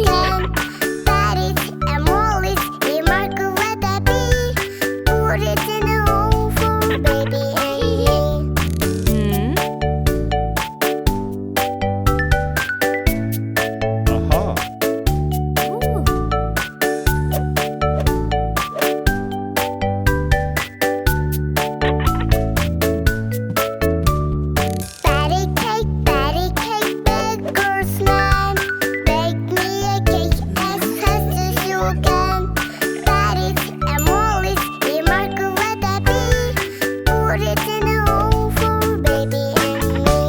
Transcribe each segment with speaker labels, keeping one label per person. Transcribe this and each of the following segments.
Speaker 1: can. That is and all is remarkable that be. Put it in a hole for baby and me. Patty cake, baker's man. Bake me a cake as fast as you can. That is and all is remarkable that be. Put it in a hole for baby and me.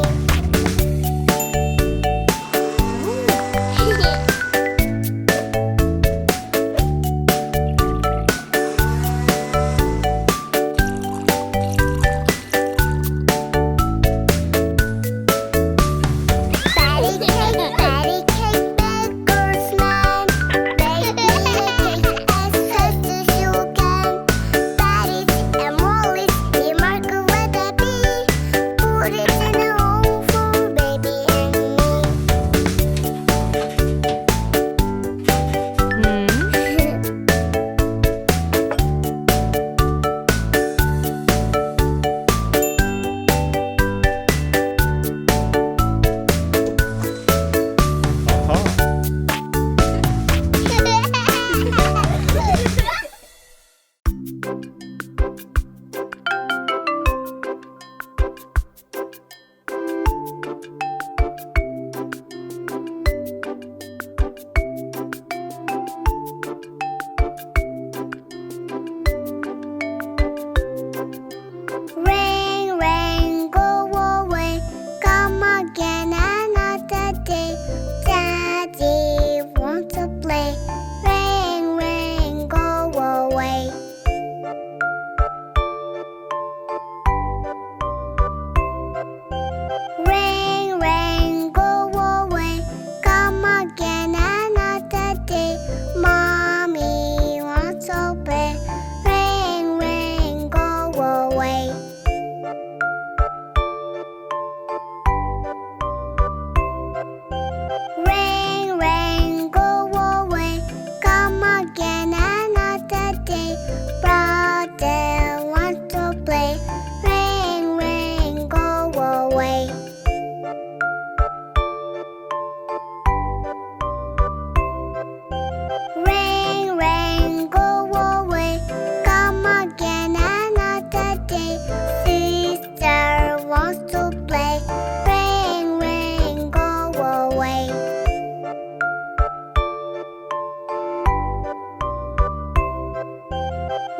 Speaker 1: Patty cake, baker's man. Bake me a cake as fast as you can. That is and all is remarkable that be. Put it in a hole for baby and Rain, rain, go away. Come again another day. Daddy wants to play. Rain, rain, go away. Rain, rain, go away. Come again another day. Mommy wants to play. Rain, rain, go away. Rain, rain, go away. Come again another day. Brother wants to play. Rain, rain, go away. Rain, rain, go away. Come again another day. Sister wants to play. Rain, rain, go away.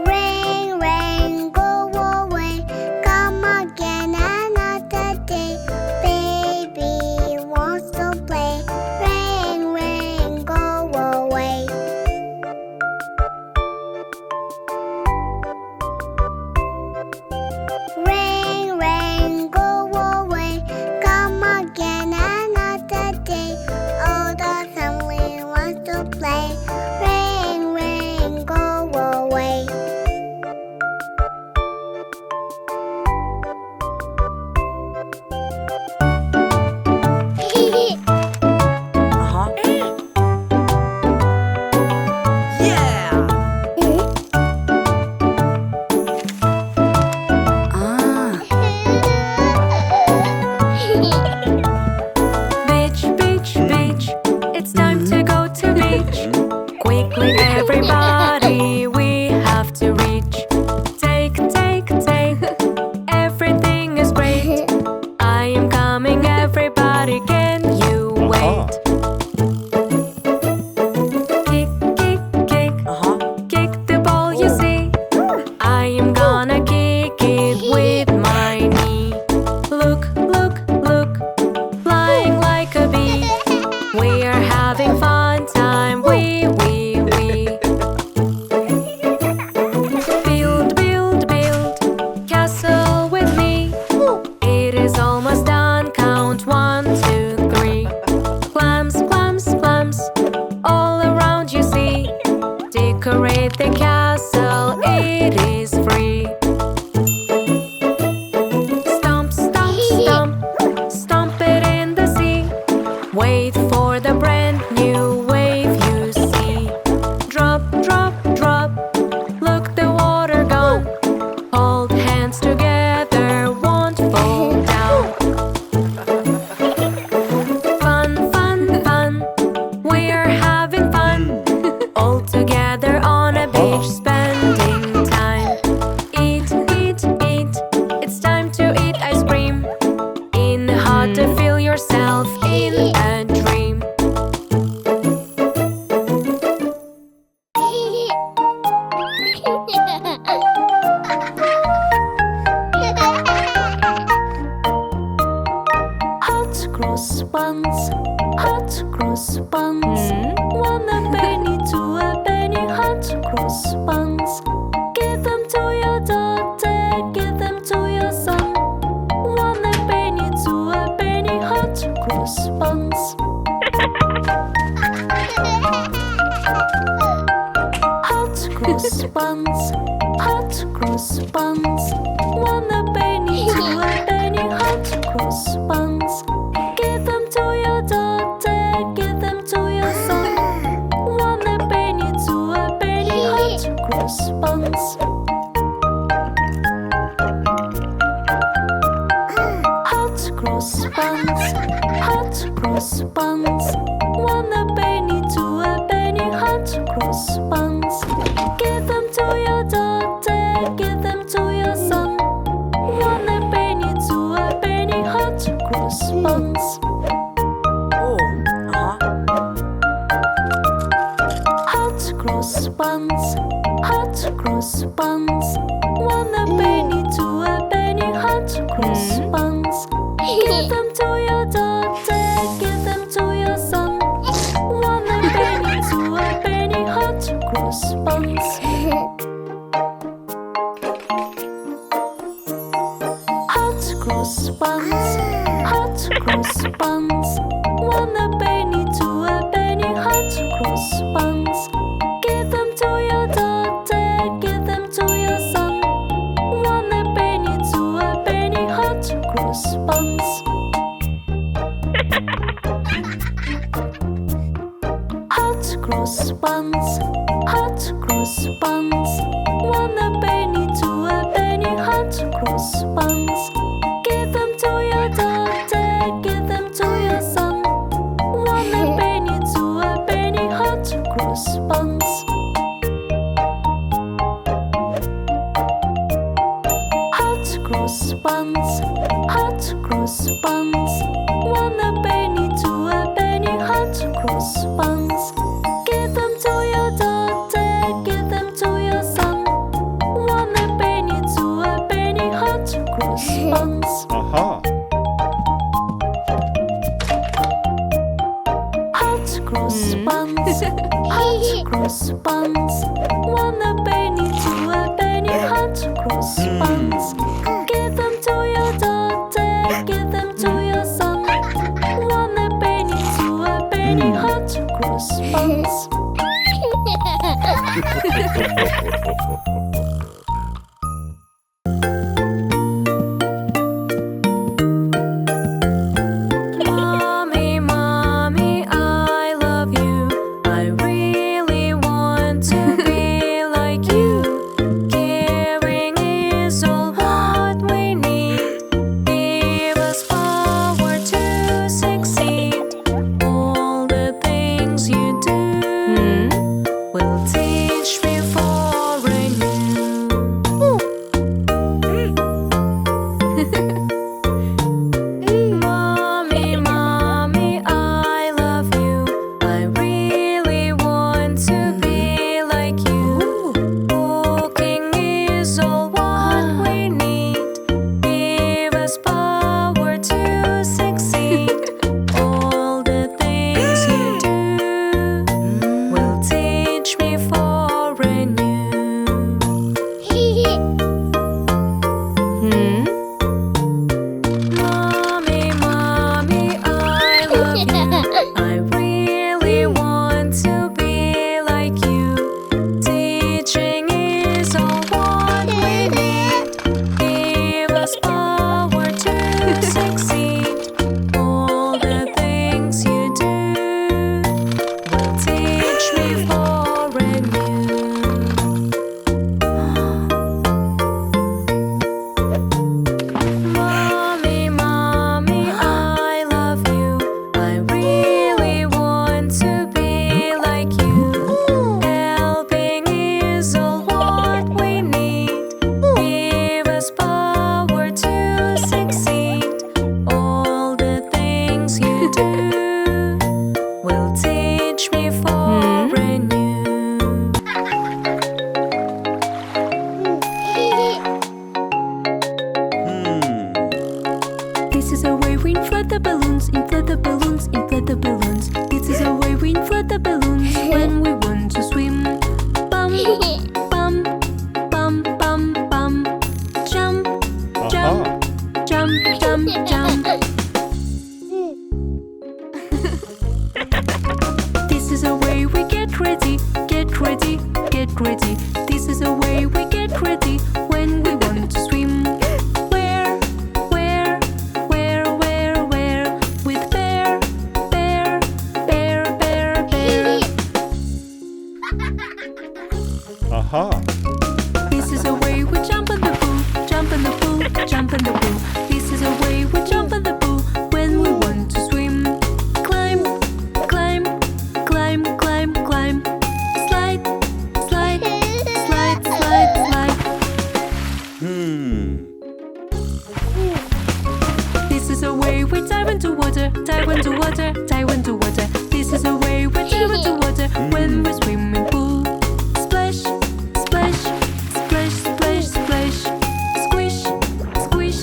Speaker 1: Rain, rain, go away. Come again another day. Baby wants to play. Rain, rain, go away. Rain, rain, go away. Come again another day. All the family wants to play. Rain, rain, go away.
Speaker 2: Beach, beach, beach. It's time to go to beach. Quickly, everybody, we have to reach. Take, take, take. Everything is great. I am coming, everybody. Can you wait? Kick, kick, kick. Kick the ball, you see. I am gonna kick it with my knee. Look, look, look. Flying like a bee. We are having fun time. We. Build, build, build. Castle with me. It is almost done. Count 1, 2, 3. Clams, clams, clams. All around you see. Decorate the castle. It is free. Stomp, stomp, stomp. Stomp it in the sea. Wait for the brand new wave buns, hot cross buns. 1 a penny, 2 a penny, hot cross buns. Give them to your daughter, give them to your son. 1 a penny, 2 a penny, hot cross buns. Hot cross buns, hot cross buns. 1 a penny, 2 a penny, hot cross buns. Give them to your daughter, give them to your son. 1 a penny, 2 a penny, hot cross buns. Hot cross buns, hot cross buns. 1 a penny, 2 a penny, hot cross buns. Give them to your daughter, give them to your son. 1 a penny, 2 a penny, hot cross buns. Hot cross buns, hot cross buns. 1 a penny, 2 a penny, hot cross buns. Give them to your daughter, give them to your son. 1 a penny, 2 a penny, hot cross buns. Hot cross buns, hot cross buns. 1 a penny, 2 a penny, hot cross buns. Give them to your daughter, give them to your son. 1 a penny, 2 a penny, hot cross buns. Hot cross buns, hot cross buns. 1 a penny, 2 a penny, hot cross buns. Give them to your daughter, give them to your son. 1 a penny, 2 a penny, hot cross buns.
Speaker 3: Aha!
Speaker 2: Hot cross buns, hot cross buns. 1 a penny, 2 a penny, hot cross buns. Give them to your daughter, give them to your son. 1 a penny, 2 a penny, hot cross buns. Mommy, mommy, I love you. I really want to be like you. Caring is all what we need. Give us power to succeed. All the things you do will teach me foreign new. Mommy, mommy, I love you. I really want to be like you. Cooking is all what we need. Give us power to succeed. All the things you do will teach me foreign new. Mommy, mommy, I love you. I really want to be like you. Teaching is all what we need. Give us power to succeed. All the things you do will teach me foreign new. Mommy, mommy, I love you. I really want to be like you. Helping is all what we need. Give us power to succeed. All the things you do will teach me foreign new. This is a way we inflate the balloons, inflate the balloons, inflate the balloons. This is a way we inflate the balloons when we want to swim. Bum, bum, bum, bum, bum. Jump, jump, jump, jump, jump. This is a way we get ready, get ready, get ready. This is a
Speaker 3: Aha!
Speaker 2: This is a way we jump in the pool, jump in the pool, jump in the pool. This is a way we jump in the pool when we want to swim. Climb, climb, climb, climb, climb. Slide, slide, slide, slide, slide. This is a way we dive into water, dive into water, dive into water. This is a way we dive into water when we swim in pool. Splash, splash, splash, splash, splash. Squish, squish,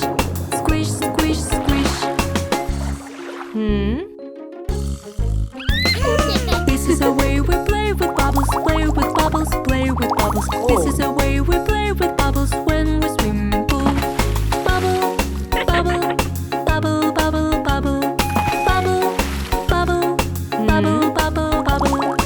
Speaker 2: squish, squish, squish. This is a way we play with bubbles, play with bubbles, play with bubbles. This is a way we play with bubbles when we swim in pool. Bubble, bubble, bubble, bubble, bubble. Bubble, bubble, bubble, bubble, bubble.